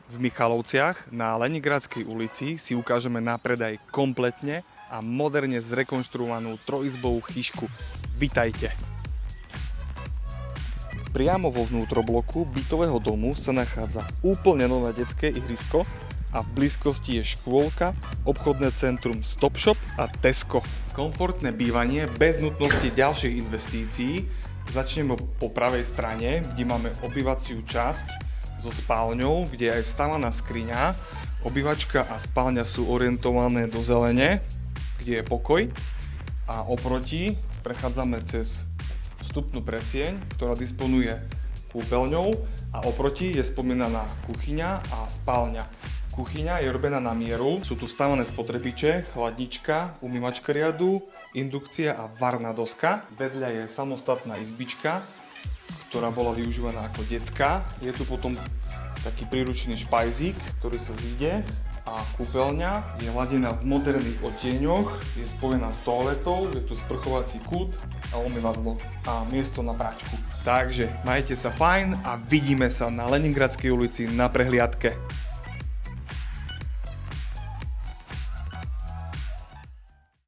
V Michalovciach na Leningradskej ulici si ukážeme na predaj kompletne a moderne zrekonštruovanú trojizbovú chyšku. Vitajte! Priamo vo vnútrobloku bytového domu sa nachádza úplne nové detské ihrisko a v blízkosti je škôlka, obchodné centrum Stop Shop a Tesco. Komfortné bývanie bez nutnosti ďalších investícií. Začneme po pravej strane, kde máme obývaciu časť so spálňou, kde je aj vstavaná skriňa. Obývačka a spálňa sú orientované do zelene, kde je pokoj. A oproti prechádzame cez vstupnú presieň, ktorá disponuje kúpeľňou a oproti je spomínaná kuchyňa a spálňa. Kuchyňa je robená na mieru, sú tu stavané spotrebiče, chladnička, umývačka riadu, indukcia a varná doska. Vedľa je samostatná izbička, ktorá bola využívaná ako detská. Je tu potom taký príručný špajzík, ktorý sa zíde a kúpeľňa je ladená v moderných odtieňoch, je spojená s toaletou, je tu sprchovací kút a umývadlo a miesto na práčku. Takže majte sa fajn a vidíme sa na Leningradskej ulici na prehliadke.